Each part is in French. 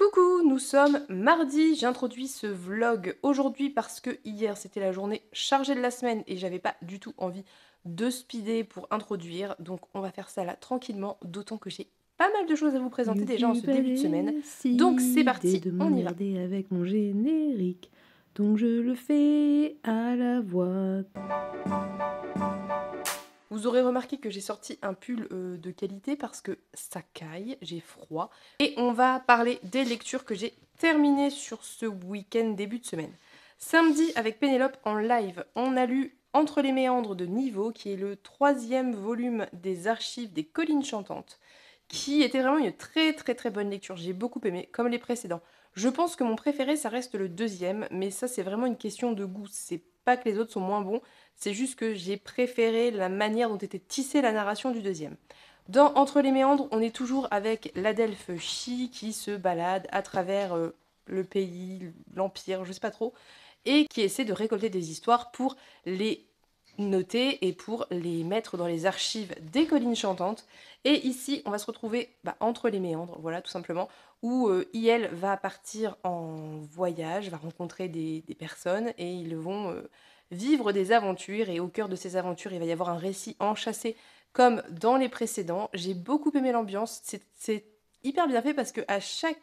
Coucou, nous sommes mardi, j'introduis ce vlog aujourd'hui parce que hier c'était la journée chargée de la semaine et j'avais pas du tout envie de speeder pour introduire, donc on va faire ça là tranquillement, d'autant que j'ai pas mal de choses à vous présenter déjà en ce YouTube a début de semaine. Donc c'est décidé parti, de on y va. m'emmerder avec mon générique, donc je le fais à la voix. Vous aurez remarqué que j'ai sorti un pull de qualité parce que ça caille, j'ai froid. Et on va parler des lectures que j'ai terminées sur ce week-end début de semaine. Samedi, avec Pénélope en live, on a lu Entre les méandres de Niveau, qui est le 3e volume des archives des collines chantantes, qui était vraiment une très bonne lecture. J'ai beaucoup aimé, comme les précédents. Je pense que mon préféré, ça reste le 2e, mais ça c'est vraiment une question de goût. C'est pas que les autres sont moins bons, c'est juste que j'ai préféré la manière dont était tissée la narration du 2e. Dans Entre les méandres, on est toujours avec l'adelphe Chi qui se balade à travers le pays, l'empire, je sais pas trop, et qui essaie de récolter des histoires pour les noter et pour les mettre dans les archives des collines chantantes. Et ici, on va se retrouver entre les méandres, voilà, tout simplement, où IL va partir en voyage, va rencontrer des personnes et ils vont vivre des aventures. Et au cœur de ces aventures, il va y avoir un récit enchâssé comme dans les précédents. J'ai beaucoup aimé l'ambiance, c'est hyper bien fait parce que à chaque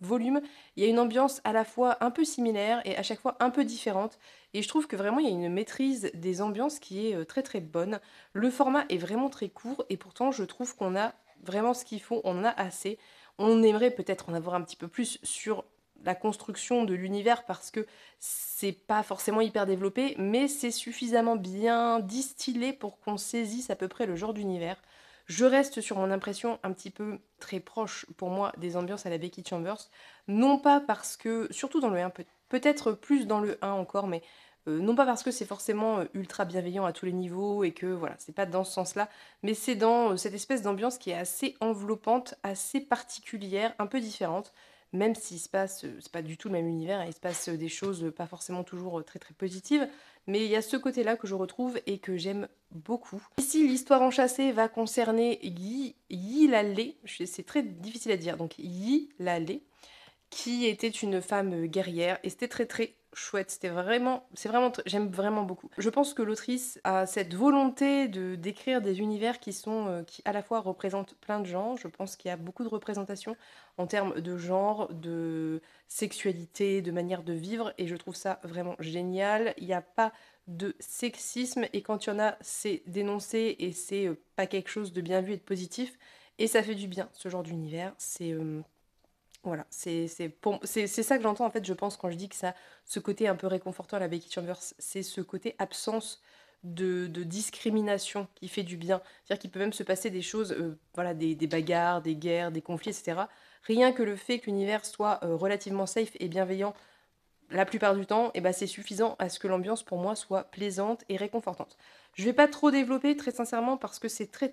volume, il y a une ambiance à la fois un peu similaire et à chaque fois un peu différente. Et je trouve que vraiment il y a une maîtrise des ambiances qui est très bonne. Le format est vraiment très court et pourtant je trouve qu'on a vraiment ce qu'il faut, on en a assez. On aimerait peut-être en avoir un petit peu plus sur la construction de l'univers parce que c'est pas forcément hyper développé, mais c'est suffisamment bien distillé pour qu'on saisisse à peu près le genre d'univers. Je reste sur mon impression un petit peu très proche pour moi des ambiances à la Becky Chambers, non pas parce que, surtout dans le 1, peut-être plus dans le 1 encore, mais non pas parce que c'est forcément ultra bienveillant à tous les niveaux et que voilà, c'est pas dans ce sens-là, mais c'est dans cette espèce d'ambiance qui est assez enveloppante, assez particulière, un peu différente, même s'il se passe, c'est pas du tout le même univers, hein, il se passe des choses pas forcément toujours très positives, mais il y a ce côté-là que je retrouve et que j'aime beaucoup. Ici, l'histoire enchâssée va concerner Yi Lalé, c'est très difficile à dire, donc Yi Lalé, qui était une femme guerrière et c'était très chouette. J'aime vraiment beaucoup. Je pense que l'autrice a cette volonté de d'écrire des univers qui sont qui à la fois représentent plein de gens. Je pense qu'il y a beaucoup de représentation en termes de genre, de sexualité, de manière de vivre et je trouve ça vraiment génial. Il n'y a pas de sexisme et quand il y en a, c'est dénoncé et c'est pas quelque chose de bien vu et de positif et ça fait du bien ce genre d'univers. Voilà, c'est ça que j'entends en fait, je pense, quand je dis que ça, ce côté un peu réconfortant à la Becky Chambers, c'est ce côté absence de discrimination qui fait du bien. C'est-à-dire qu'il peut même se passer des choses, voilà, des bagarres, des guerres, des conflits, etc. Rien que le fait que l'univers soit relativement safe et bienveillant la plupart du temps, eh ben, c'est suffisant à ce que l'ambiance pour moi soit plaisante et réconfortante. Je vais pas trop développer très sincèrement parce que c'est très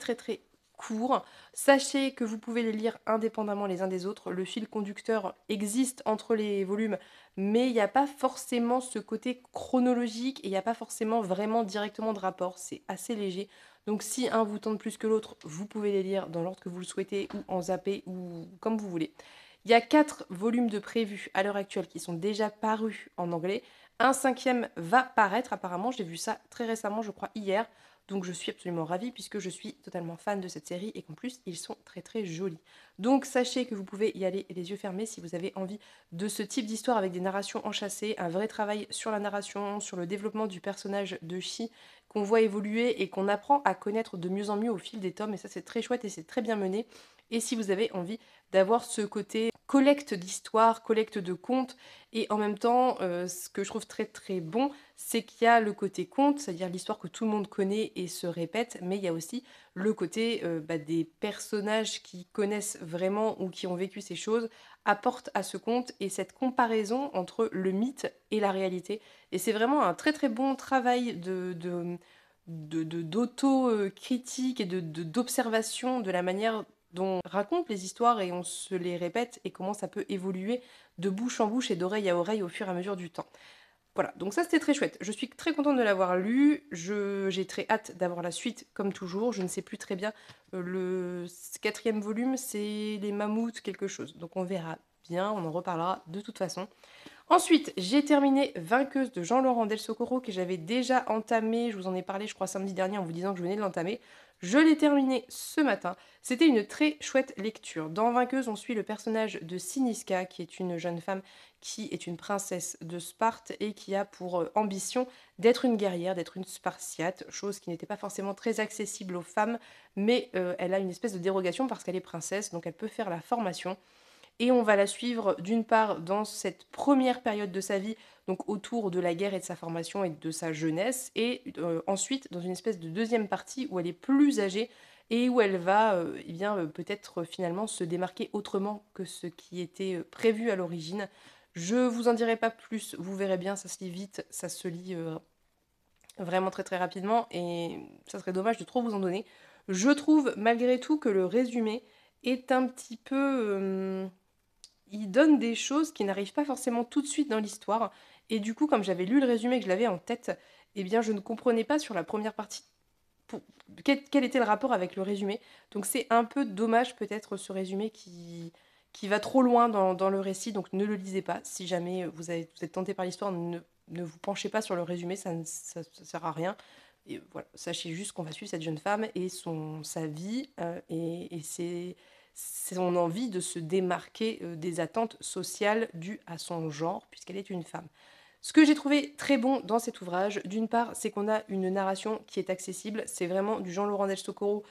court. Sachez que vous pouvez les lire indépendamment les uns des autres. Le fil conducteur existe entre les volumes, mais il n'y a pas forcément ce côté chronologique et il n'y a pas forcément vraiment directement de rapport. C'est assez léger. Donc si un vous tente plus que l'autre, vous pouvez les lire dans l'ordre que vous le souhaitez ou en zapper ou comme vous voulez. Il y a 4 volumes de prévus à l'heure actuelle qui sont déjà parus en anglais. Un 5e va paraître apparemment, j'ai vu ça très récemment, je crois hier. Donc je suis absolument ravie puisque je suis totalement fan de cette série et qu'en plus ils sont très jolis. Donc sachez que vous pouvez y aller les yeux fermés si vous avez envie de ce type d'histoire avec des narrations enchâssées, un vrai travail sur la narration, sur le développement du personnage de Shi qu'on voit évoluer et qu'on apprend à connaître de mieux en mieux au fil des tomes et ça c'est très chouette et c'est très bien mené. Et si vous avez envie d'avoir ce côté collecte d'histoires, collecte de contes, et en même temps, ce que je trouve très bon, c'est qu'il y a le côté conte, c'est-à-dire l'histoire que tout le monde connaît et se répète, mais il y a aussi le côté des personnages qui connaissent vraiment ou qui ont vécu ces choses, apportent à ce conte, et cette comparaison entre le mythe et la réalité. Et c'est vraiment un très bon travail d'auto-critique et d'observation de la manière dont on raconte les histoires et on se les répète et comment ça peut évoluer de bouche en bouche et d'oreille à oreille au fur et à mesure du temps. Voilà, donc ça c'était très chouette. Je suis très contente de l'avoir lu. J'ai très hâte d'avoir la suite, comme toujours. Je ne sais plus très bien. Le 4e volume, c'est les mammouths quelque chose. Donc on verra bien, on en reparlera de toute façon. Ensuite, j'ai terminé Vainqueuse de Jean-Laurent Del Socorro que j'avais déjà entamé, je vous en ai parlé je crois samedi dernier en vous disant que je venais de l'entamer. Je l'ai terminé ce matin. C'était une très chouette lecture. Dans Vainqueuse, on suit le personnage de Siniska, qui est une jeune femme qui est une princesse de Sparte et qui a pour ambition d'être une guerrière, d'être une spartiate, chose qui n'était pas forcément très accessible aux femmes, mais elle a une espèce de dérogation parce qu'elle est princesse, donc elle peut faire la formation. Et on va la suivre d'une part dans cette première période de sa vie, donc autour de la guerre et de sa formation et de sa jeunesse, et ensuite dans une espèce de deuxième partie où elle est plus âgée et où elle va peut-être finalement se démarquer autrement que ce qui était prévu à l'origine. Je vous en dirai pas plus, vous verrez bien, ça se lit vite, ça se lit vraiment très très rapidement et ça serait dommage de trop vous en donner. Je trouve malgré tout que le résumé est un petit peu il donne des choses qui n'arrivent pas forcément tout de suite dans l'histoire. Et du coup, comme j'avais lu le résumé, que je l'avais en tête, eh bien, je ne comprenais pas sur la première partie pour- quel était le rapport avec le résumé. Donc c'est un peu dommage peut-être ce résumé qui va trop loin dans le récit. Donc ne le lisez pas. Si jamais vous êtes tenté par l'histoire, ne vous penchez pas sur le résumé, ça sert à rien. Et voilà, sachez juste qu'on va suivre cette jeune femme et sa vie et son envie de se démarquer des attentes sociales dues à son genre, puisqu'elle est une femme. Ce que j'ai trouvé très bon dans cet ouvrage, d'une part, c'est qu'on a une narration qui est accessible. C'est vraiment du Jean-Laurent Del Socorro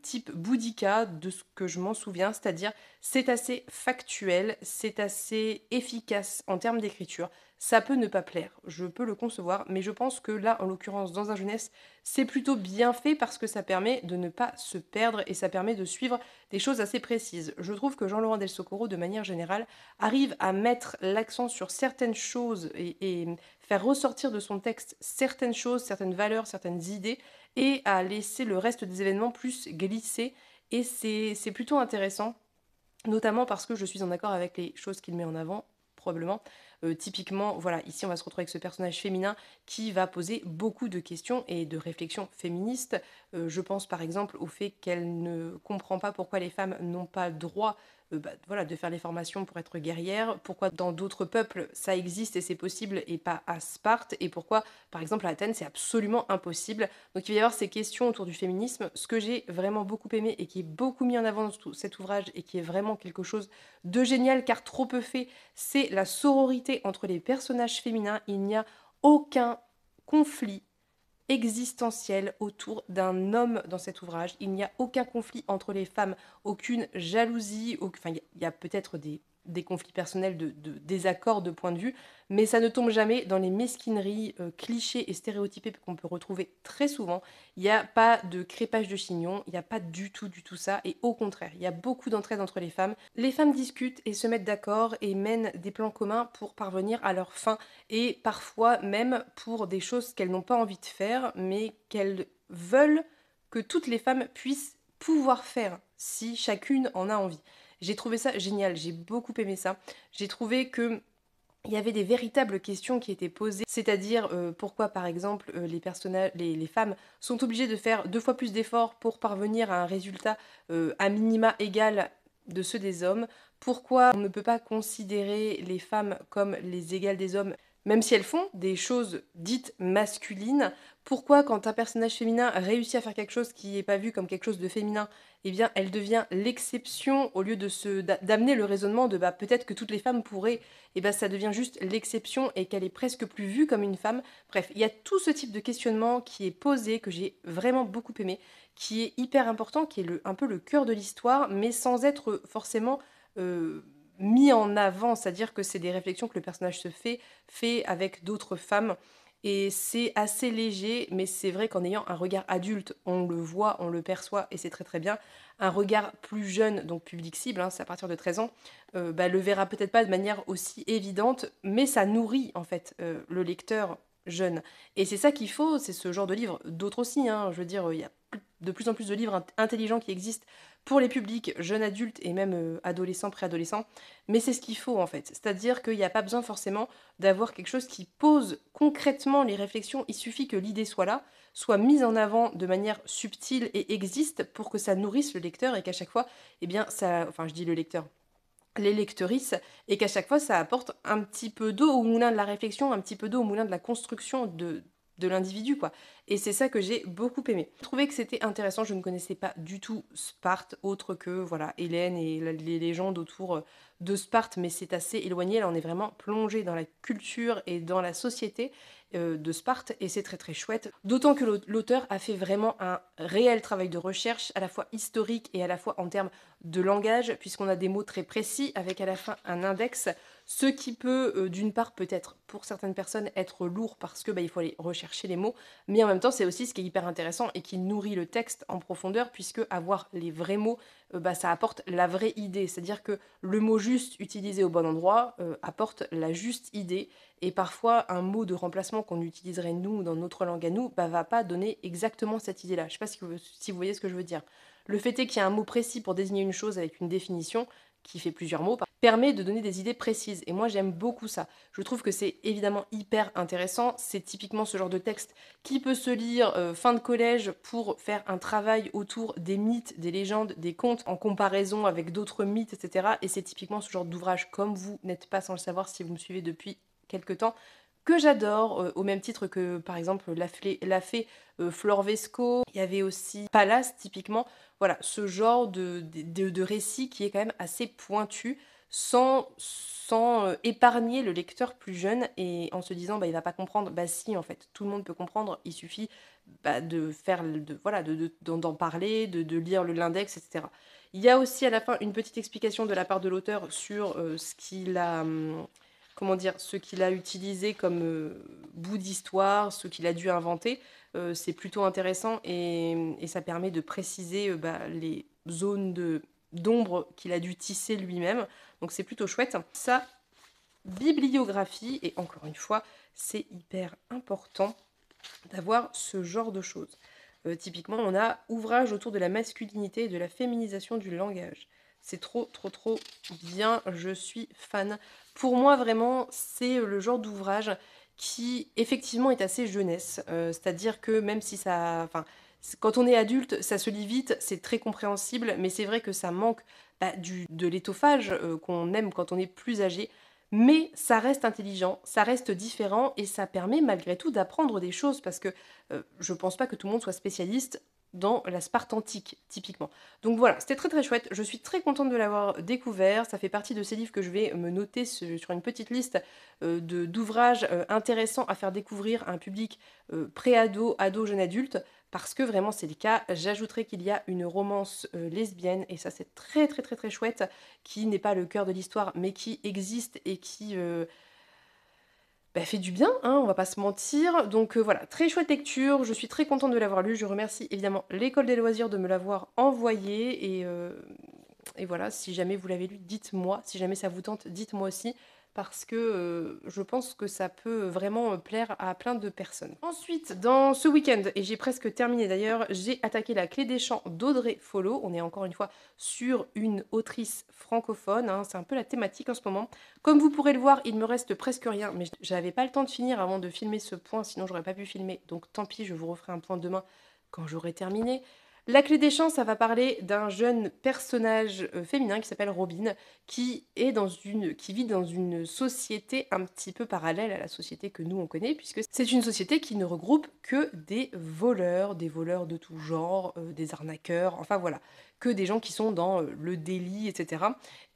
type Boudica, de ce que je m'en souviens. C'est-à-dire, c'est assez factuel, c'est assez efficace en termes d'écriture. Ça peut ne pas plaire, je peux le concevoir, mais je pense que là, en l'occurrence, dans un jeunesse, c'est plutôt bien fait parce que ça permet de ne pas se perdre et ça permet de suivre des choses assez précises. Je trouve que Jean-Laurent Del Socorro, de manière générale, arrive à mettre l'accent sur certaines choses et faire ressortir de son texte certaines choses, certaines valeurs, certaines idées, et à laisser le reste des événements plus glisser. Et c'est plutôt intéressant, notamment parce que je suis en accord avec les choses qu'il met en avant, probablement. Typiquement, voilà, ici on va se retrouver avec ce personnage féminin qui va poser beaucoup de questions et de réflexions féministes. Je pense par exemple au fait qu'elle ne comprend pas pourquoi les femmes n'ont pas le droit voilà, de faire les formations pour être guerrière, pourquoi dans d'autres peuples ça existe et c'est possible et pas à Sparte, et pourquoi par exemple à Athènes c'est absolument impossible. Donc il va y avoir ces questions autour du féminisme. Ce que j'ai vraiment beaucoup aimé et qui est beaucoup mis en avant dans cet ouvrage et qui est vraiment quelque chose de génial car trop peu fait, c'est la sororité entre les personnages féminins. Il n'y a aucun conflit existentiel autour d'un homme dans cet ouvrage. Il n'y a aucun conflit entre les femmes, aucune jalousie, enfin il y a peut-être des conflits personnels, de désaccords de point de vue, mais ça ne tombe jamais dans les mesquineries clichés et stéréotypées qu'on peut retrouver très souvent. Il n'y a pas de crépage de chignon, il n'y a pas du tout ça, et au contraire, il y a beaucoup d'entraide entre les femmes. Les femmes discutent et se mettent d'accord et mènent des plans communs pour parvenir à leur fin, et parfois même pour des choses qu'elles n'ont pas envie de faire, mais qu'elles veulent que toutes les femmes puissent pouvoir faire si chacune en a envie. J'ai trouvé ça génial, j'ai beaucoup aimé ça. J'ai trouvé que il y avait des véritables questions qui étaient posées, c'est-à-dire pourquoi par exemple les femmes sont obligées de faire 2 fois plus d'efforts pour parvenir à un résultat à minima égal de ceux des hommes, pourquoi on ne peut pas considérer les femmes comme les égales des hommes, même si elles font des choses dites masculines, pourquoi quand un personnage féminin réussit à faire quelque chose qui n'est pas vu comme quelque chose de féminin, eh bien elle devient l'exception au lieu d'amener le raisonnement de bah, peut-être que toutes les femmes pourraient, et ben ça devient juste l'exception et qu'elle est presque plus vue comme une femme. Bref, il y a tout ce type de questionnement qui est posé, que j'ai vraiment beaucoup aimé, qui est hyper important, qui est un peu le cœur de l'histoire, mais sans être forcément mis en avant, c'est-à-dire que c'est des réflexions que le personnage fait avec d'autres femmes. Et c'est assez léger, mais c'est vrai qu'en ayant un regard adulte, on le voit, on le perçoit, et c'est très très bien. Un regard plus jeune, donc public cible, hein, c'est à partir de 13 ans, le verra peut-être pas de manière aussi évidente, mais ça nourrit en fait le lecteur jeune. Et c'est ça qu'il faut, c'est ce genre de livre, d'autres aussi, hein, je veux dire, il y a de plus en plus de livres intelligents qui existent pour les publics jeunes adultes et même adolescents, préadolescents, mais c'est ce qu'il faut en fait. C'est-à-dire qu'il n'y a pas besoin forcément d'avoir quelque chose qui pose concrètement les réflexions, il suffit que l'idée soit là, soit mise en avant de manière subtile et existe pour que ça nourrisse le lecteur et qu'à chaque fois, eh bien, ça, enfin je dis le lecteur, les lectrices, et qu'à chaque fois ça apporte un petit peu d'eau au moulin de la réflexion, un petit peu d'eau au moulin de la construction de l'individu, quoi. Et c'est ça que j'ai beaucoup aimé. Je trouvais que c'était intéressant, je ne connaissais pas du tout Sparte, autre que voilà Hélène et les légendes autour de Sparte, mais c'est assez éloigné, là on est vraiment plongé dans la culture et dans la société de Sparte, et c'est très très chouette. D'autant que l'auteur a fait vraiment un réel travail de recherche, à la fois historique et à la fois en termes de langage, puisqu'on a des mots très précis avec à la fin un index, ce qui peut d'une part peut-être pour certaines personnes être lourd parce que il faut aller rechercher les mots, mais en même temps c'est aussi ce qui est hyper intéressant et qui nourrit le texte en profondeur, puisque avoir les vrais mots, ça apporte la vraie idée, c'est-à-dire que le mot juste utilisé au bon endroit apporte la juste idée, et parfois un mot de remplacement qu'on utiliserait nous dans notre langue à nous va pas donner exactement cette idée-là. Je sais pas si vous voyez ce que je veux dire. Le fait est qu'il y a un mot précis pour désigner une chose avec une définition qui fait plusieurs mots, permet de donner des idées précises. Et moi, j'aime beaucoup ça. Je trouve que c'est évidemment hyper intéressant. C'est typiquement ce genre de texte qui peut se lire fin de collège pour faire un travail autour des mythes, des légendes, des contes, en comparaison avec d'autres mythes, etc. Et c'est typiquement ce genre d'ouvrage, comme vous n'êtes pas sans le savoir si vous me suivez depuis quelque temps, que j'adore, au même titre que par exemple la fée Flore Vesco. Il y avait aussi Pallas typiquement. Voilà, ce genre de récit qui est quand même assez pointu, sans épargner le lecteur plus jeune, et en se disant il va pas comprendre. Bah si, en fait, tout le monde peut comprendre, il suffit de faire, voilà, d'en parler, de lire l'index, etc. Il y a aussi à la fin une petite explication de la part de l'auteur sur ce qu'il a... comment dire, ce qu'il a utilisé comme bout d'histoire, ce qu'il a dû inventer. C'est plutôt intéressant, et ça permet de préciser les zones d'ombre qu'il a dû tisser lui-même. Donc c'est plutôt chouette. Sa bibliographie, et encore une fois, c'est hyper important d'avoir ce genre de choses. Typiquement, on a ouvrage autour de la masculinité et de la féminisation du langage. C'est trop, trop, trop bien. Je suis fan. Pour moi, vraiment, c'est le genre d'ouvrage qui, effectivement, est assez jeunesse. C'est-à-dire que même si ça... Enfin, quand on est adulte, ça se lit vite, c'est très compréhensible, mais c'est vrai que ça manque de l'étoffage qu'on aime quand on est plus âgé. Mais ça reste intelligent, ça reste différent, et ça permet malgré tout d'apprendre des choses, parce que je pense pas que tout le monde soit spécialiste dans la Sparte antique, typiquement. Donc voilà, c'était très très chouette, je suis très contente de l'avoir découvert, ça fait partie de ces livres que je vais me noter sur une petite liste d'ouvrages intéressants à faire découvrir à un public pré-ado, ado, jeune adulte, parce que vraiment c'est le cas. J'ajouterai qu'il y a une romance lesbienne, et ça c'est très très très très chouette, qui n'est pas le cœur de l'histoire, mais qui existe et qui fait du bien, hein, on va pas se mentir. Donc voilà, très chouette lecture, je suis très contente de l'avoir lu. Je remercie évidemment l'École des loisirs de me l'avoir envoyé, et voilà, si jamais vous l'avez lu, dites-moi. Si jamais ça vous tente, dites-moi aussi, parce que je pense que ça peut vraiment plaire à plein de personnes. Ensuite, dans ce week-end, et j'ai presque terminé d'ailleurs, j'ai attaqué La Clé des Champs d'Audrey Follo. On est encore une fois sur une autrice francophone, hein, c'est un peu la thématique en ce moment. Comme vous pourrez le voir, il me reste presque rien, mais j'avais pas le temps de finir avant de filmer ce point, sinon j'aurais pas pu filmer. Donc tant pis, je vous referai un point demain quand j'aurai terminé. La Clé des Champs, ça va parler d'un jeune personnage féminin qui s'appelle Robin, qui vit dans une société un petit peu parallèle à la société que nous on connaît, puisque c'est une société qui ne regroupe que des voleurs de tout genre, des arnaqueurs, enfin voilà, que des gens qui sont dans le délit, etc.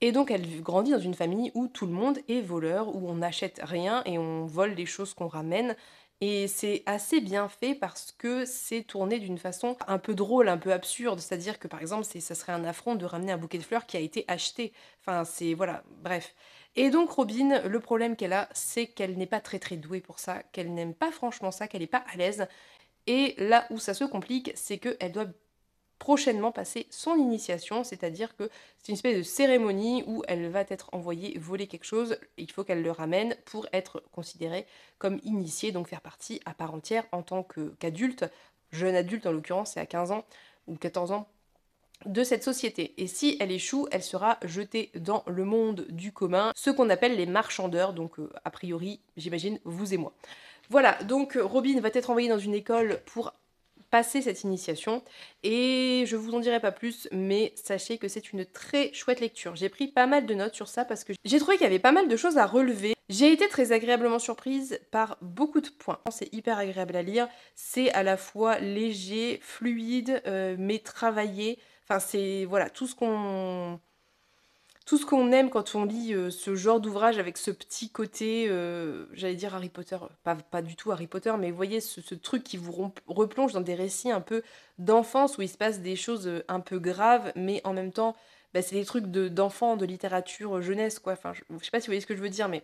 Et donc elle grandit dans une famille où tout le monde est voleur, où on n'achète rien et on vole les choses qu'on ramène. Et c'est assez bien fait parce que c'est tourné d'une façon un peu drôle, un peu absurde. C'est-à-dire que par exemple, ça serait un affront de ramener un bouquet de fleurs qui a été acheté. Enfin, c'est... Voilà, bref. Et donc Robin, le problème qu'elle a, c'est qu'elle n'est pas très très douée pour ça, qu'elle n'aime pas franchement ça, qu'elle n'est pas à l'aise. Et là où ça se complique, c'est qu'elle doit prochainement passer son initiation, c'est-à-dire que c'est une espèce de cérémonie où elle va être envoyée voler quelque chose, il faut qu'elle le ramène pour être considérée comme initiée, donc faire partie à part entière en tant qu'adulte, jeune adulte en l'occurrence, c'est à 15 ans ou 14 ans, de cette société. Et si elle échoue, elle sera jetée dans le monde du commun, ce qu'on appelle les marchandeurs, donc a priori, j'imagine, vous et moi. Voilà, donc Robin va être envoyée dans une école pour passer cette initiation et je vous en dirai pas plus, mais sachez que c'est une très chouette lecture. J'ai pris pas mal de notes sur ça parce que j'ai trouvé qu'il y avait pas mal de choses à relever. J'ai été très agréablement surprise par beaucoup de points. C'est hyper agréable à lire, c'est à la fois léger, fluide, mais travaillé. Enfin, c'est voilà, tout ce qu'on aime quand on lit ce genre d'ouvrage avec ce petit côté, j'allais dire Harry Potter, pas du tout Harry Potter, mais vous voyez ce truc qui vous replonge dans des récits un peu d'enfance où il se passe des choses un peu graves, mais en même temps, bah, c'est des trucs d'enfants, de littérature jeunesse, quoi. Enfin, je sais pas si vous voyez ce que je veux dire, mais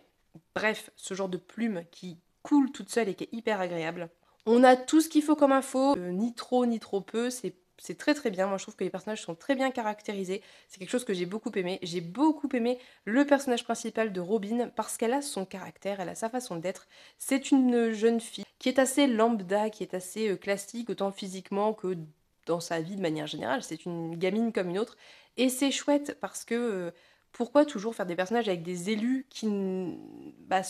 bref, ce genre de plume qui coule toute seule et qui est hyper agréable. On a tout ce qu'il faut comme info, ni trop ni trop peu, c'est très très bien. Moi je trouve que les personnages sont très bien caractérisés. C'est quelque chose que j'ai beaucoup aimé. J'ai beaucoup aimé le personnage principal de Robin parce qu'elle a son caractère, elle a sa façon d'être. C'est une jeune fille qui est assez lambda, qui est assez classique, autant physiquement que dans sa vie de manière générale. C'est une gamine comme une autre. Et c'est chouette parce que pourquoi toujours faire des personnages avec des élus qui bah,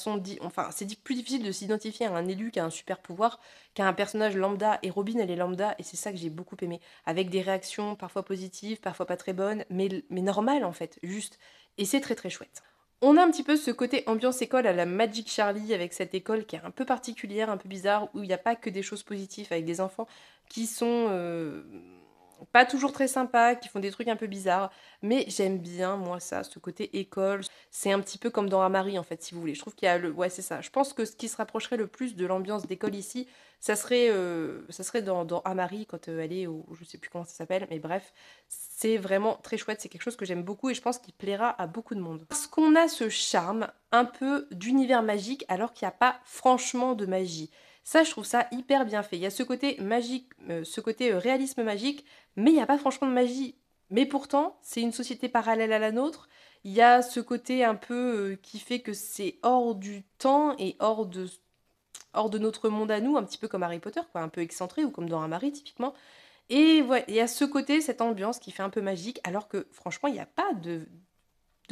enfin, c'est plus difficile de s'identifier à un élu qui a un super pouvoir qu'à un personnage lambda. Et Robin, elle est lambda, et c'est ça que j'ai beaucoup aimé. Avec des réactions parfois positives, parfois pas très bonnes, mais normales en fait, juste. Et c'est très très chouette. On a un petit peu ce côté ambiance école à la Magic Charlie, avec cette école qui est un peu particulière, un peu bizarre, où il n'y a pas que des choses positives, avec des enfants qui sont pas toujours très sympas, qui font des trucs un peu bizarres, mais j'aime bien, moi, ça, ce côté école. C'est un petit peu comme dans Amari, en fait, si vous voulez. Je trouve qu'il y a le... Ouais, c'est ça. Je pense que ce qui se rapprocherait le plus de l'ambiance d'école ici, ça serait dans Amari, quand elle est au... Je sais plus comment ça s'appelle, mais bref, c'est vraiment très chouette. C'est quelque chose que j'aime beaucoup et je pense qu'il plaira à beaucoup de monde. Parce qu'on a ce charme un peu d'univers magique, alors qu'il n'y a pas franchement de magie. Ça, je trouve ça hyper bien fait. Il y a ce côté magique, ce côté réalisme magique, mais il n'y a pas franchement de magie. Mais pourtant, c'est une société parallèle à la nôtre. Il y a ce côté un peu qui fait que c'est hors du temps et hors de notre monde à nous, un petit peu comme Harry Potter, quoi, un peu excentré, ou comme dans un Harry typiquement. Et voilà, il y a ce côté, cette ambiance qui fait un peu magique, alors que franchement, il n'y a pas de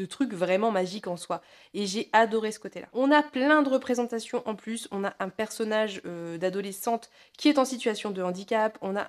trucs vraiment magiques en soi. Et j'ai adoré ce côté-là. On a plein de représentations en plus. On a un personnage d'adolescente qui est en situation de handicap. On a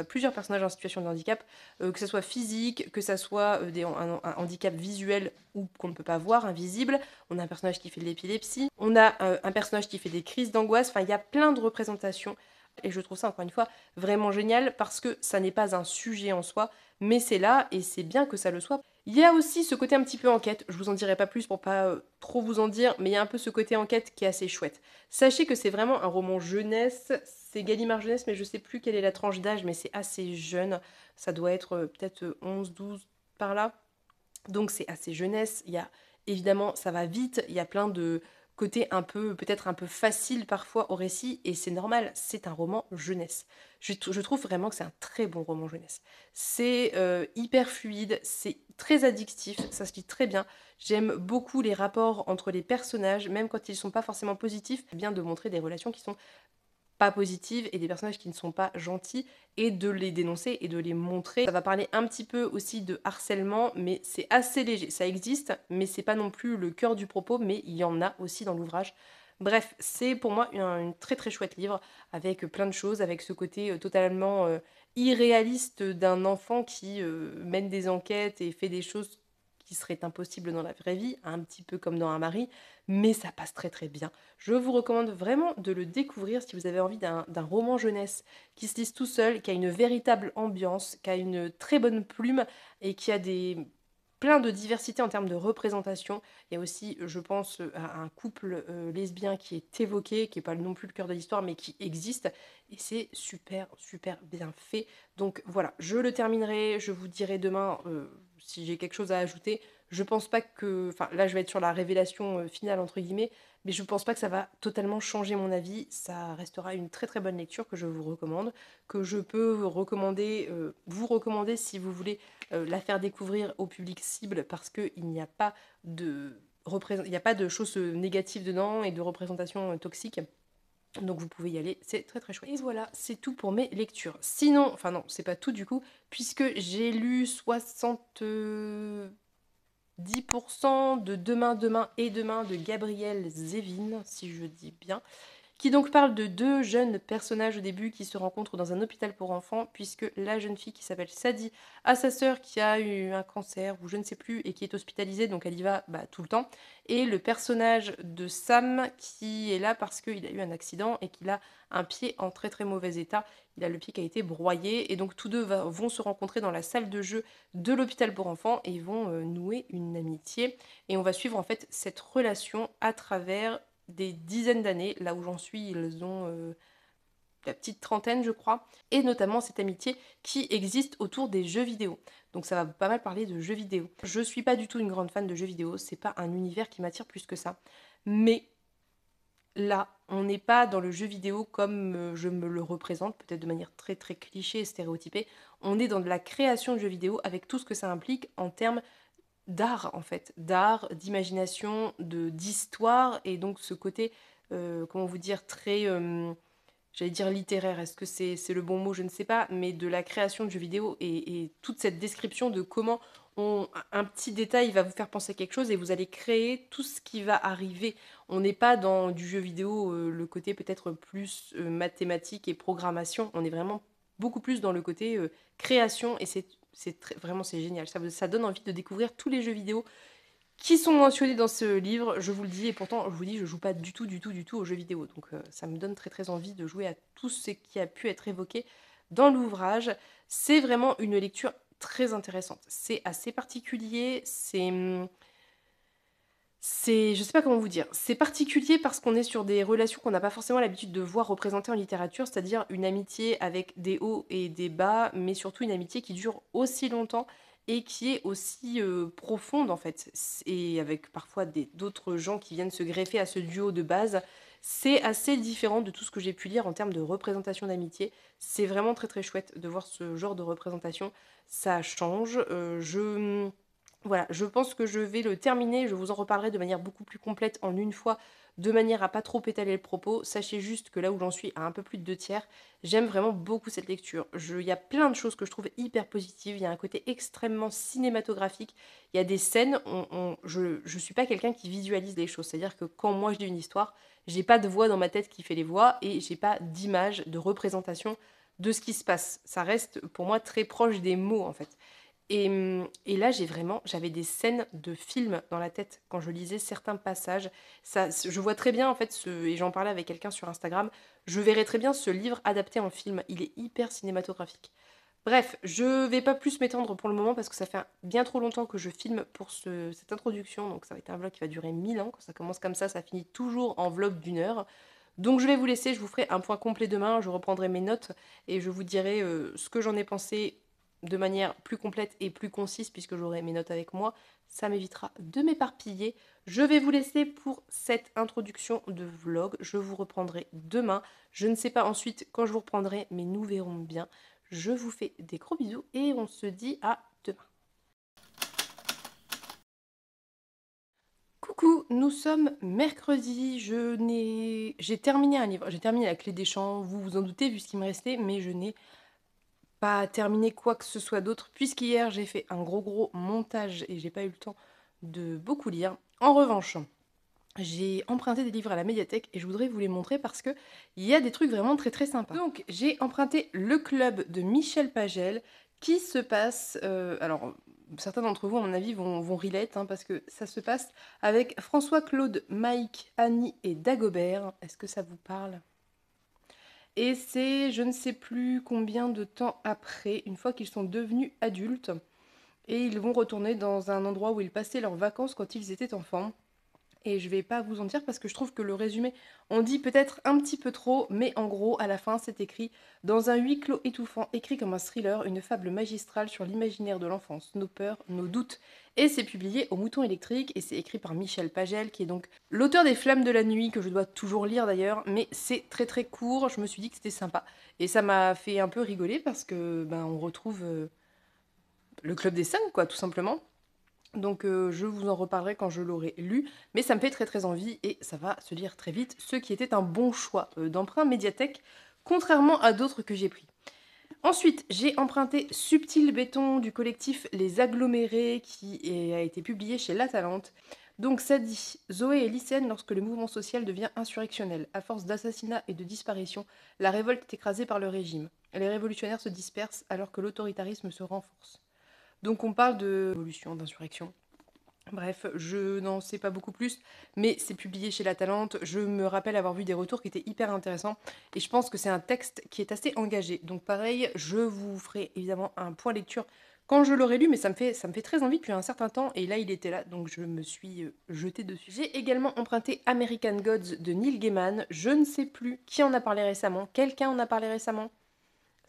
plusieurs personnages en situation de handicap, que ce soit physique, que ce soit un handicap visuel ou qu'on ne peut pas voir, invisible. On a un personnage qui fait de l'épilepsie. On a un personnage qui fait des crises d'angoisse. Enfin, il y a plein de représentations. Et je trouve ça, encore une fois, vraiment génial parce que ça n'est pas un sujet en soi, mais c'est là et c'est bien que ça le soit. Il y a aussi ce côté un petit peu enquête, je vous en dirai pas plus pour pas trop vous en dire, mais il y a un peu ce côté enquête qui est assez chouette. Sachez que c'est vraiment un roman jeunesse, c'est Gallimard jeunesse, mais je sais plus quelle est la tranche d'âge, mais c'est assez jeune, ça doit être peut-être 11, 12 par là. Donc c'est assez jeunesse, il y a évidemment ça va vite, il y a plein de côtés un peu peut-être un peu faciles parfois au récit et c'est normal, c'est un roman jeunesse. Je trouve vraiment que c'est un très bon roman jeunesse. C'est hyper fluide, c'est très addictif, ça se lit très bien. J'aime beaucoup les rapports entre les personnages, même quand ils sont pas forcément positifs, c'est bien de montrer des relations qui sont pas positives et des personnages qui ne sont pas gentils et de les dénoncer et de les montrer. Ça va parler un petit peu aussi de harcèlement, mais c'est assez léger. Ça existe, mais c'est pas non plus le cœur du propos, mais il y en a aussi dans l'ouvrage. Bref, c'est pour moi une très très chouette livre avec plein de choses, avec ce côté totalement irréaliste d'un enfant qui mène des enquêtes et fait des choses qui seraient impossibles dans la vraie vie, un petit peu comme dans un mari, mais ça passe très très bien. Je vous recommande vraiment de le découvrir si vous avez envie d'un roman jeunesse qui se lise tout seul, qui a une véritable ambiance, qui a une très bonne plume et qui a plein de diversité en termes de représentation. Il y a aussi, je pense, à un couple lesbien qui est évoqué, qui n'est pas non plus le cœur de l'histoire, mais qui existe. Et c'est super, super bien fait. Donc voilà, je le terminerai, je vous dirai demain si j'ai quelque chose à ajouter. Je pense pas que... Enfin, là, je vais être sur la révélation finale, entre guillemets, mais je pense pas que ça va totalement changer mon avis. Ça restera une très très bonne lecture que je vous recommande, que je peux recommander, vous recommander si vous voulez la faire découvrir au public cible, parce qu'il n'y a pas il n'y a pas de choses négatives dedans et de représentations toxiques. Donc vous pouvez y aller, c'est très très chouette. Et voilà, c'est tout pour mes lectures. Sinon, enfin non, c'est pas tout du coup, puisque j'ai lu 10% de Demain, Demain et Demain de Gabriel Zevin, si je dis bien, qui donc parle de deux jeunes personnages au début qui se rencontrent dans un hôpital pour enfants, puisque la jeune fille qui s'appelle Sadie a sa sœur qui a eu un cancer ou je ne sais plus et qui est hospitalisée, donc elle y va tout le temps, et le personnage de Sam qui est là parce qu'il a eu un accident et qu'il a un pied en très très mauvais état. Il a le pied qui a été broyé et donc tous deux vont se rencontrer dans la salle de jeu de l'hôpital pour enfants et ils vont nouer une amitié. Et on va suivre en fait cette relation à travers des dizaines d'années. Là où j'en suis, ils ont la petite trentaine, je crois. Et notamment cette amitié qui existe autour des jeux vidéo. Donc ça va pas mal parler de jeux vidéo. Je suis pas du tout une grande fan de jeux vidéo. C'est pas un univers qui m'attire plus que ça. Mais là, on n'est pas dans le jeu vidéo comme je me le représente, peut-être de manière très très cliché et stéréotypée. On est dans de la création de jeux vidéo avec tout ce que ça implique en termes d'art en fait, d'art, d'imagination, d'histoire et donc ce côté, comment vous dire, très, j'allais dire littéraire, est-ce que c'est le bon mot, je ne sais pas, mais de la création de jeux vidéo et toute cette description de comment un petit détail va vous faire penser à quelque chose et vous allez créer tout ce qui va arriver. On n'est pas dans du jeu vidéo, le côté peut-être plus mathématique et programmation, on est vraiment beaucoup plus dans le côté création et vraiment c'est génial. Ça donne envie de découvrir tous les jeux vidéo qui sont mentionnés dans ce livre, je vous le dis, et pourtant je vous dis, je joue pas du tout aux jeux vidéo, donc ça me donne très très envie de jouer à tout ce qui a pu être évoqué dans l'ouvrage. C'est vraiment une lecture très intéressante. C'est assez particulier, je sais pas comment vous dire, c'est particulier parce qu'on est sur des relations qu'on n'a pas forcément l'habitude de voir représentées en littérature, c'est-à-dire une amitié avec des hauts et des bas, mais surtout une amitié qui dure aussi longtemps et qui est aussi profonde en fait, et avec parfois d'autres gens qui viennent se greffer à ce duo de base. C'est assez différent de tout ce que j'ai pu lire en termes de représentation d'amitié. C'est vraiment très très chouette de voir ce genre de représentation. Ça change. Voilà, je pense que je vais le terminer, je vous en reparlerai de manière beaucoup plus complète en une fois, de manière à pas trop étaler le propos. Sachez juste que là où j'en suis à un peu plus de 2 tiers, j'aime vraiment beaucoup cette lecture. Il y a plein de choses que je trouve hyper positives, il y a un côté extrêmement cinématographique, il y a des scènes, je suis pas quelqu'un qui visualise les choses, c'est-à-dire que quand moi je lis une histoire, j'ai pas de voix dans ma tête qui fait les voix et j'ai pas d'image, de représentation de ce qui se passe. Ça reste pour moi très proche des mots en fait. Et là, j'avais des scènes de films dans la tête quand je lisais certains passages. Je vois très bien, en fait, et j'en parlais avec quelqu'un sur Instagram, je verrais très bien ce livre adapté en film. Il est hyper cinématographique. Bref, je vais pas plus m'étendre pour le moment parce que ça fait bien trop longtemps que je filme pour cette introduction. Donc ça va être un vlog qui va durer 1000 ans. Quand ça commence comme ça finit toujours en vlog d'1 heure. Donc je vais vous laisser, je vous ferai un point complet demain, je reprendrai mes notes et je vous dirai ce que j'en ai pensé de manière plus complète et plus concise puisque j'aurai mes notes avec moi. Ça m'évitera de m'éparpiller. Je vais vous laisser pour cette introduction de vlog. Je vous reprendrai demain. Je ne sais pas ensuite quand je vous reprendrai, mais nous verrons bien. Je vous fais des gros bisous et on se dit à demain. Coucou, nous sommes mercredi. J'ai terminé un livre. J'ai terminé La Clé des Champs. Vous vous en doutez vu ce qui me restait, mais je n'ai pas terminé quoi que ce soit d'autre, puisqu'hier j'ai fait un gros montage et j'ai pas eu le temps de beaucoup lire. En revanche, j'ai emprunté des livres à la médiathèque et je voudrais vous les montrer parce que il y a des trucs vraiment très très sympas. Donc j'ai emprunté Le Club de Michel Pagel qui se passe, alors certains d'entre vous à mon avis vont relate parce que ça se passe avec François, Claude, Mike, Annie et Dagobert. Est-ce que ça vous parle ? Et c'est je ne sais plus combien de temps après, une fois qu'ils sont devenus adultes, et ils vont retourner dans un endroit où ils passaient leurs vacances quand ils étaient enfants. Et je vais pas vous en dire parce que je trouve que le résumé on dit peut-être un petit peu trop, mais en gros, à la fin, c'est écrit « Dans un huis clos étouffant, écrit comme un thriller, une fable magistrale sur l'imaginaire de l'enfance, nos peurs, nos doutes. » Et c'est publié au Mouton électrique et c'est écrit par Michel Pagel, qui est donc l'auteur des Flammes de la nuit, que je dois toujours lire d'ailleurs, mais c'est très très court, je me suis dit que c'était sympa. Et ça m'a fait un peu rigoler parce que on retrouve le Club des 5, quoi, tout simplement. Donc je vous en reparlerai quand je l'aurai lu, mais ça me fait très très envie et ça va se lire très vite, ce qui était un bon choix d'emprunt médiathèque, contrairement à d'autres que j'ai pris. Ensuite, j'ai emprunté Subtil Béton du collectif Les Agglomérés qui a été publié chez La Talente. Donc ça dit, Zoé est lycéenne lorsque le mouvement social devient insurrectionnel. À force d'assassinats et de disparitions, la révolte est écrasée par le régime. Les révolutionnaires se dispersent alors que l'autoritarisme se renforce. Donc on parle de révolution, d'insurrection. Bref, je n'en sais pas beaucoup plus, mais c'est publié chez La Talente. Je me rappelle avoir vu des retours qui étaient hyper intéressants et je pense que c'est un texte qui est assez engagé. Donc pareil, je vous ferai évidemment un point lecture quand je l'aurai lu, mais ça me fait très envie depuis un certain temps et là il était là, donc je me suis jetée dessus. J'ai également emprunté American Gods de Neil Gaiman. Je ne sais plus qui en a parlé récemment. Quelqu'un en a parlé récemment?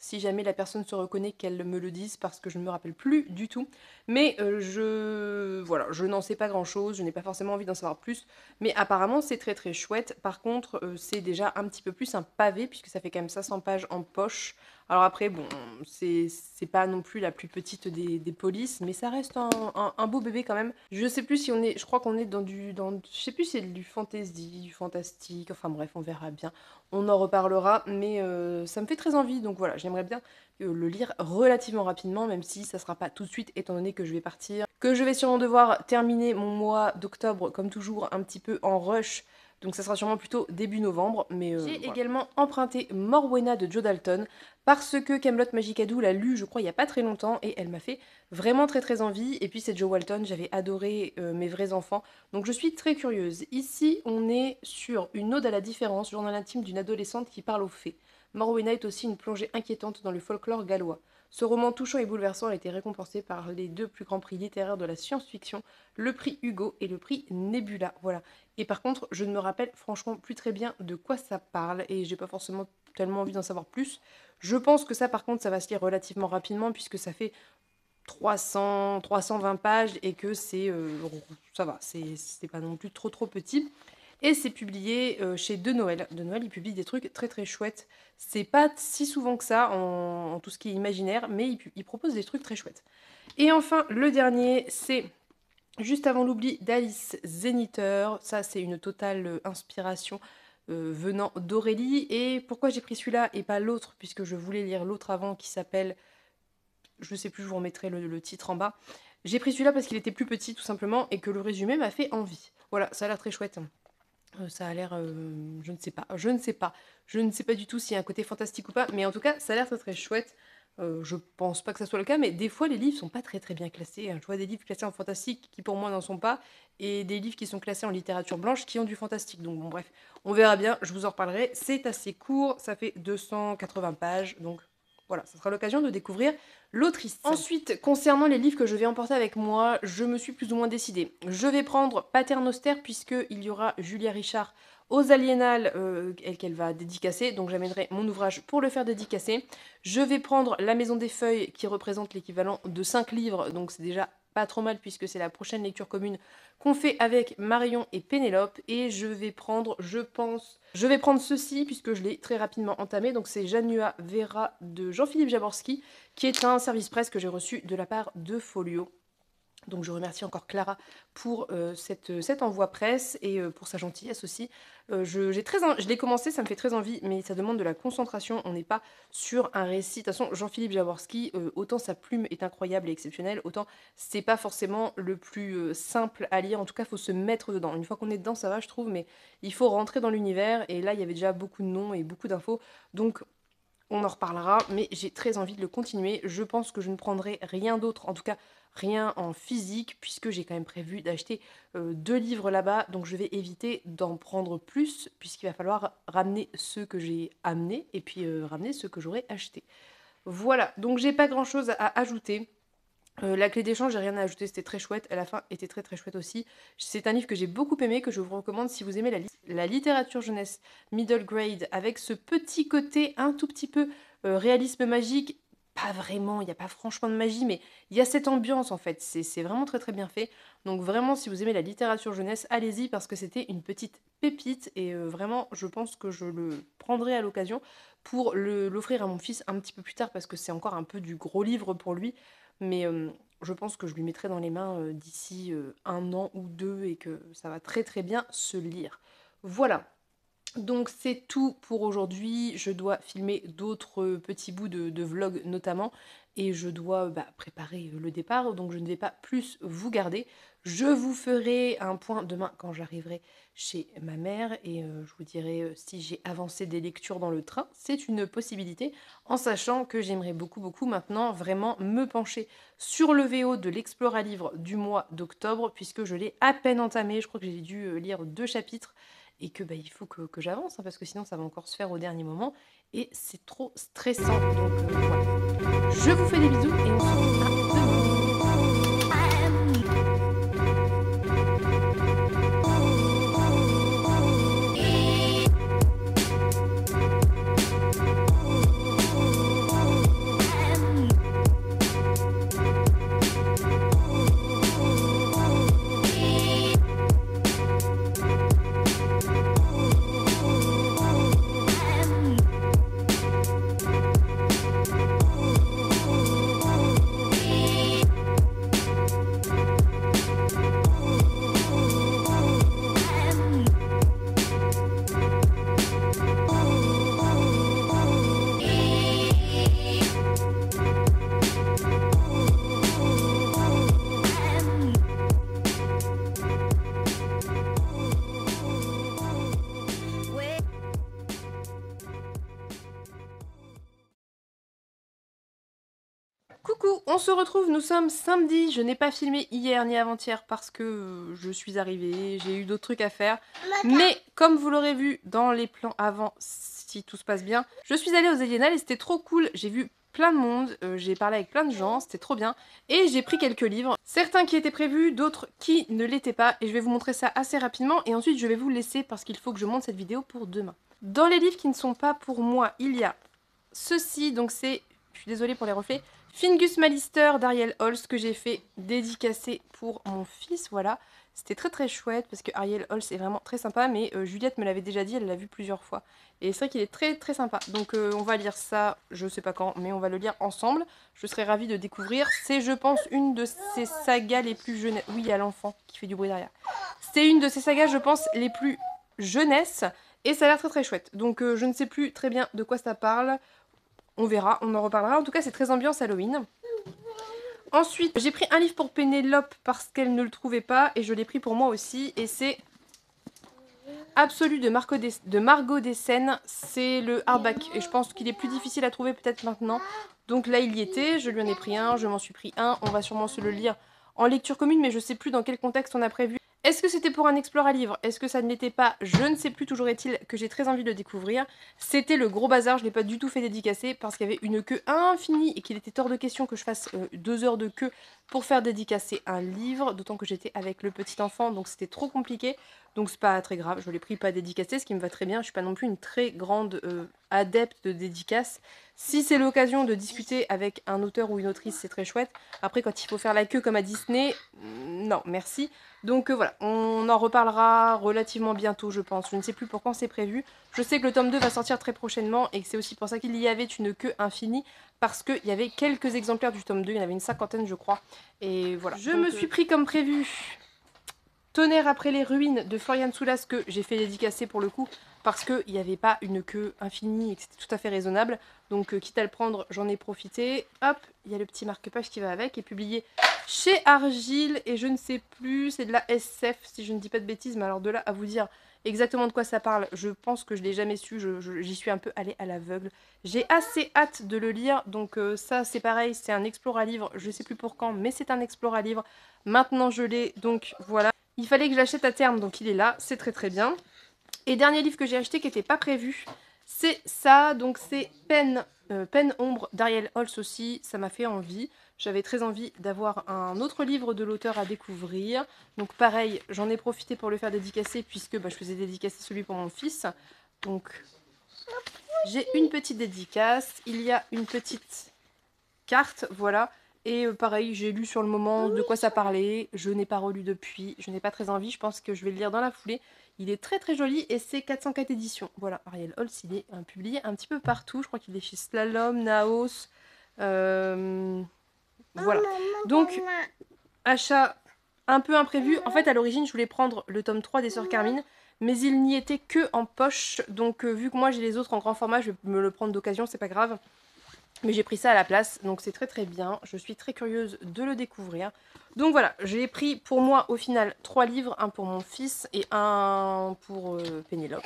Si jamais la personne se reconnaît, qu'elle me le dise parce que je ne me rappelle plus du tout. Mais voilà, je n'en sais pas grand-chose, je n'ai pas forcément envie d'en savoir plus. Mais apparemment, c'est très très chouette. Par contre, c'est déjà un petit peu plus un pavé puisque ça fait quand même 500 pages en poche. Alors après, bon, c'est pas non plus la plus petite des polices, mais ça reste un beau bébé quand même. Je sais plus si on est, je crois qu'on est je sais plus si c'est du fantasy, du fantastique, enfin bref, on verra bien. On en reparlera, mais ça me fait très envie, donc voilà, j'aimerais bien le lire relativement rapidement, même si ça sera pas tout de suite, étant donné que je vais partir, que je vais sûrement devoir terminer mon mois d'octobre, comme toujours, un petit peu en rush, donc ça sera sûrement plutôt début novembre, mais j'ai voilà. Également emprunté Morwena de Joe Dalton, parce que Camelot Magicadou l'a lu, je crois, il y a pas très longtemps, et elle m'a fait vraiment très très envie, et puis c'est Joe Walton, j'avais adoré Mes vrais enfants, donc je suis très curieuse. Ici, on est sur une ode à la différence, journal intime d'une adolescente qui parle aux fées. Morwena est aussi une plongée inquiétante dans le folklore gallois. Ce roman touchant et bouleversant a été récompensé par les 2 plus grands prix littéraires de la science-fiction, le prix Hugo et le prix Nebula. Voilà. Et par contre, je ne me rappelle franchement plus très bien de quoi ça parle et j'ai pas forcément tellement envie d'en savoir plus. Je pense que ça, par contre, ça va se lire relativement rapidement puisque ça fait 320 pages et que ça va, c'est pas non plus trop petit. Et c'est publié chez De Noël. De Noël, il publie des trucs très très chouettes. C'est pas si souvent que ça en tout ce qui est imaginaire, mais il propose des trucs très chouettes. Et enfin, le dernier, c'est Juste avant l'oubli d'Alice Zéniteur. Ça, c'est une totale inspiration venant d'Aurélie. Et pourquoi j'ai pris celui-là et pas l'autre, puisque je voulais lire l'autre avant qui s'appelle, je sais plus, je vous remettrai le titre en bas. J'ai pris celui-là parce qu'il était plus petit tout simplement et que le résumé m'a fait envie. Voilà, ça a l'air très chouette. Ça a l'air, je ne sais pas, je ne sais pas du tout s'il y a un côté fantastique ou pas, mais en tout cas, ça a l'air très très chouette. Je pense pas que ça soit le cas, mais des fois les livres sont pas très très bien classés, hein. Je vois des livres classés en fantastique qui pour moi n'en sont pas, et des livres qui sont classés en littérature blanche qui ont du fantastique. Donc bon bref, on verra bien, je vous en reparlerai. C'est assez court, ça fait 280 pages, donc voilà, ça sera l'occasion de découvrir l'autrice. Ensuite, concernant les livres que je vais emporter avec moi, je me suis plus ou moins décidée. Je vais prendre Paternoster puisqu'il y aura Julia Richard aux Aliénales qu'elle va dédicacer, donc j'amènerai mon ouvrage pour le faire dédicacer. Je vais prendre La Maison des Feuilles qui représente l'équivalent de 5 livres, donc c'est déjà pas trop mal puisque c'est la prochaine lecture commune qu'on fait avec Marion et Pénélope. Et je vais prendre, ceci puisque je l'ai très rapidement entamé, donc c'est Janua Vera de Jean-Philippe Jaborski, qui est un service presse que j'ai reçu de la part de Folio. Donc je remercie encore Clara pour cet envoi presse et pour sa gentillesse aussi. Je l'ai commencé, ça me fait très envie, mais ça demande de la concentration. On n'est pas sur un récit. De toute façon, Jean-Philippe Jaworski, autant sa plume est incroyable et exceptionnelle, autant c'est pas forcément le plus simple à lire. En tout cas, il faut se mettre dedans. Une fois qu'on est dedans, ça va, je trouve, mais il faut rentrer dans l'univers. Et là, il y avait déjà beaucoup de noms et beaucoup d'infos. Donc on en reparlera, mais j'ai très envie de le continuer. Je pense que je ne prendrai rien d'autre, en tout cas rien en physique, puisque j'ai quand même prévu d'acheter 2 livres là-bas, donc je vais éviter d'en prendre plus, puisqu'il va falloir ramener ceux que j'ai amenés, et puis ramener ceux que j'aurais achetés. Voilà, donc j'ai pas grand-chose à ajouter. La clé d'échange, j'ai rien à ajouter, c'était très chouette. À la fin, était très très chouette aussi. C'est un livre que j'ai beaucoup aimé, que je vous recommande si vous aimez la littérature jeunesse middle grade, avec ce petit côté un tout petit peu réalisme magique. Pas vraiment, il n'y a pas franchement de magie, mais il y a cette ambiance en fait. C'est vraiment très très bien fait. Donc vraiment, si vous aimez la littérature jeunesse, allez-y parce que c'était une petite pépite. Et vraiment, je pense que je le prendrai à l'occasion pour l'offrir à mon fils un petit peu plus tard parce que c'est encore un peu du gros livre pour lui. Mais je pense que je lui mettrai dans les mains d'ici 1 an ou 2 et que ça va très très bien se lire. Voilà. Donc c'est tout pour aujourd'hui. Je dois filmer d'autres petits bouts de vlog notamment et je dois préparer le départ, donc je ne vais pas plus vous garder. Je vous ferai un point demain quand j'arriverai chez ma mère et je vous dirai si j'ai avancé des lectures dans le train. C'est une possibilité en sachant que j'aimerais beaucoup maintenant vraiment me pencher sur le VO de l'Explora Livre du mois d'octobre puisque je l'ai à peine entamé. Je crois que j'ai dû lire 2 chapitres et que il faut que j'avance parce que sinon ça va encore se faire au dernier moment et c'est trop stressant. Donc voilà. Je vous fais des bisous et on se dit à demain. Coucou, on se retrouve, nous sommes samedi, je n'ai pas filmé hier ni avant-hier parce que je suis arrivée, j'ai eu d'autres trucs à faire. Mais comme vous l'aurez vu dans les plans avant, si tout se passe bien, je suis allée aux Aliénales et c'était trop cool, j'ai vu plein de monde, j'ai parlé avec plein de gens, c'était trop bien. Et j'ai pris quelques livres, certains qui étaient prévus, d'autres qui ne l'étaient pas. Et je vais vous montrer ça assez rapidement et ensuite je vais vous laisser parce qu'il faut que je monte cette vidéo pour demain. Dans les livres qui ne sont pas pour moi, il y a ceci, donc c'est, je suis désolée pour les reflets, Fingus Malister d'Ariel Holst que j'ai fait dédicacer pour mon fils, voilà. C'était très chouette parce que Ariel Holst est vraiment très sympa, mais Juliette me l'avait déjà dit, elle l'a vu plusieurs fois. Et c'est vrai qu'il est très sympa. Donc on va lire ça, je sais pas quand, mais on va le lire ensemble. Je serais ravie de découvrir. C'est, je pense, une de ces sagas les plus jeunes. Oui, il y a l'enfant qui fait du bruit derrière. C'est une de ces sagas, je pense, les plus jeunesse. Et ça a l'air très chouette. Donc je ne sais plus très bien de quoi ça parle. On verra, on en reparlera. En tout cas, c'est très ambiance Halloween. Ensuite, j'ai pris un livre pour Pénélope parce qu'elle ne le trouvait pas. Et je l'ai pris pour moi aussi. Et c'est Absolu de Margot Dessen. C'est le hardback. Et je pense qu'il est plus difficile à trouver peut-être maintenant. Donc là, il y était. Je lui en ai pris un. Je m'en suis pris un. On va sûrement se le lire en lecture commune. Mais je sais plus dans quel contexte on a prévu. Est-ce que c'était pour un Explora livre? Est-ce que ça ne l'était pas? Je ne sais plus, toujours est-il que j'ai très envie de le découvrir. C'était le gros bazar, je ne l'ai pas du tout fait dédicacer parce qu'il y avait une queue infinie et qu'il était hors de question que je fasse 2 heures de queue pour faire dédicacer un livre, d'autant que j'étais avec le petit enfant, donc c'était trop compliqué. Donc c'est pas très grave, je l'ai pris pas dédicacé, ce qui me va très bien. Je suis pas non plus une très grande adepte de dédicace. Si c'est l'occasion de discuter avec un auteur ou une autrice, c'est très chouette. Après, quand il faut faire la queue comme à Disney, non, merci. Donc voilà, on en reparlera relativement bientôt, je pense. Je ne sais plus pour quand c'est prévu. Je sais que le tome 2 va sortir très prochainement et que c'est aussi pour ça qu'il y avait une queue infinie, parce qu'il y avait quelques exemplaires du tome 2, il y en avait une cinquantaine, je crois. Et voilà. Je me suis pris comme prévu Tonnerre après les ruines de Florian Soulas, que j'ai fait dédicacer pour le coup, parce qu'il n'y avait pas une queue infinie et que c'était tout à fait raisonnable. Donc quitte à le prendre, j'en ai profité. Hop, il y a le petit marque-page qui va avec, et publié chez Argile, et je ne sais plus, c'est de la SF si je ne dis pas de bêtises, mais alors de là à vous dire exactement de quoi ça parle, je pense que je l'ai jamais su, j'y suis un peu allée à l'aveugle. J'ai assez hâte de le lire, donc ça c'est pareil, c'est un Explora livre, je sais plus pour quand, mais c'est un Explora livre. Maintenant je l'ai, donc voilà. Il fallait que je l'achète à terme, donc il est là, c'est très bien. Et dernier livre que j'ai acheté qui n'était pas prévu, c'est ça, donc c'est Peine Ombre d'Ariel Holst aussi, ça m'a fait envie. J'avais très envie d'avoir un autre livre de l'auteur à découvrir. Donc pareil, j'en ai profité pour le faire dédicacer puisque je faisais dédicacer celui pour mon fils. Donc j'ai une petite dédicace, il y a une petite carte, voilà. Et pareil, j'ai lu sur le moment de quoi ça parlait, je n'ai pas relu depuis, je n'ai pas très envie, je pense que je vais le lire dans la foulée. Il est très joli et c'est 404 éditions. Voilà, Ariel Holst, il est publié un petit peu partout, je crois qu'il est chez Slalom, Naos, voilà. Donc, achat un peu imprévu. En fait, à l'origine, je voulais prendre le tome 3 des Sœurs Carmine, mais il n'y était que en poche. Donc, vu que moi j'ai les autres en grand format, je vais me le prendre d'occasion, c'est pas grave. Mais j'ai pris ça à la place, donc c'est très très bien. Je suis très curieuse de le découvrir. Donc voilà, j'ai pris pour moi au final 3 livres, un pour mon fils et un pour Pénélope,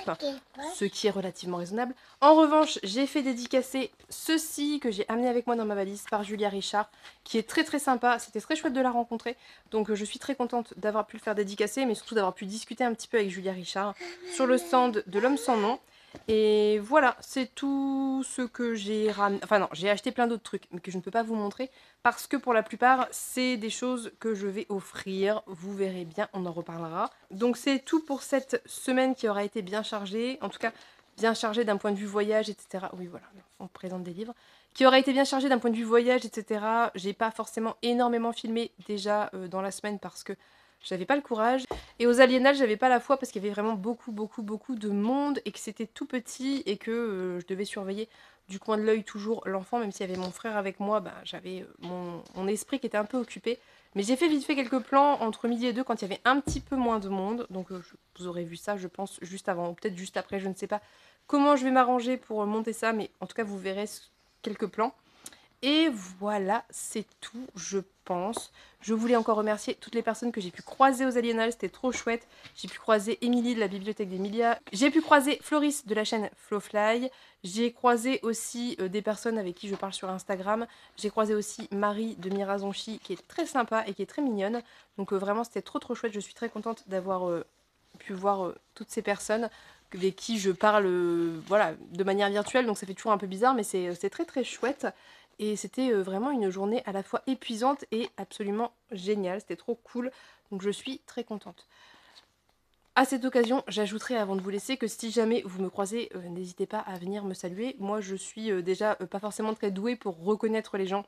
ce qui est relativement raisonnable. En revanche, j'ai fait dédicacer ceci que j'ai amené avec moi dans ma valise par Julia Richard, qui est très très sympa. C'était très chouette de la rencontrer, donc je suis très contente d'avoir pu le faire dédicacer, mais surtout d'avoir pu discuter un petit peu avec Julia Richard sur le stand de L'Homme sans nom. Et voilà, c'est tout ce que j'ai ramené. Enfin non, j'ai acheté plein d'autres trucs, mais que je ne peux pas vous montrer, parce que pour la plupart, c'est des choses que je vais offrir. Vous verrez bien, on en reparlera. Donc c'est tout pour cette semaine qui aura été bien chargée, en tout cas bien chargée d'un point de vue voyage, etc. Oui voilà, on présente des livres. Qui aura été bien chargée d'un point de vue voyage, etc. J'ai pas forcément énormément filmé déjà dans la semaine parce que j'avais pas le courage. Et aux aliénages, j'avais pas la foi parce qu'il y avait vraiment beaucoup de monde et que c'était tout petit et que je devais surveiller du coin de l'œil toujours l'enfant, même s'il y avait mon frère avec moi, bah, j'avais mon esprit qui était un peu occupé. Mais j'ai fait vite fait quelques plans entre midi et 2 quand il y avait un petit peu moins de monde. Donc vous aurez vu ça, je pense, juste avant ou peut-être juste après, je ne sais pas comment je vais m'arranger pour monter ça, mais en tout cas vous verrez quelques plans. Et voilà, c'est tout, je pense. Je voulais encore remercier toutes les personnes que j'ai pu croiser aux Aliénales, c'était trop chouette. J'ai pu croiser Émilie de la bibliothèque d'Emilia. J'ai pu croiser Floris de la chaîne Flowfly. J'ai croisé aussi des personnes avec qui je parle sur Instagram. J'ai croisé aussi Marie de Mirazonchi qui est très sympa et qui est très mignonne. Donc vraiment, c'était trop chouette. Je suis très contente d'avoir pu voir toutes ces personnes avec qui je parle voilà, de manière virtuelle. Donc ça fait toujours un peu bizarre, mais c'est très chouette. Et c'était vraiment une journée à la fois épuisante et absolument géniale. C'était trop cool. Donc je suis très contente. À cette occasion, j'ajouterai avant de vous laisser que si jamais vous me croisez, n'hésitez pas à venir me saluer. Moi, je suis déjà pas forcément très douée pour reconnaître les gens,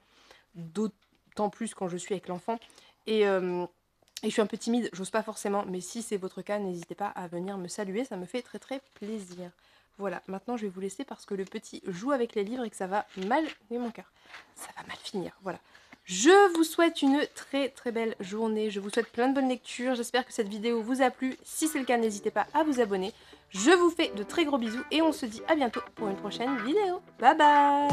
d'autant plus quand je suis avec l'enfant. Et je suis un peu timide, j'ose pas forcément. Mais si c'est votre cas, n'hésitez pas à venir me saluer. Ça me fait très plaisir. Voilà, maintenant je vais vous laisser parce que le petit joue avec les livres et que ça va mal... Oui, mon cœur. Ça va mal finir, voilà. Je vous souhaite une très belle journée. Je vous souhaite plein de bonnes lectures. J'espère que cette vidéo vous a plu. Si c'est le cas, n'hésitez pas à vous abonner. Je vous fais de très gros bisous et on se dit à bientôt pour une prochaine vidéo. Bye bye.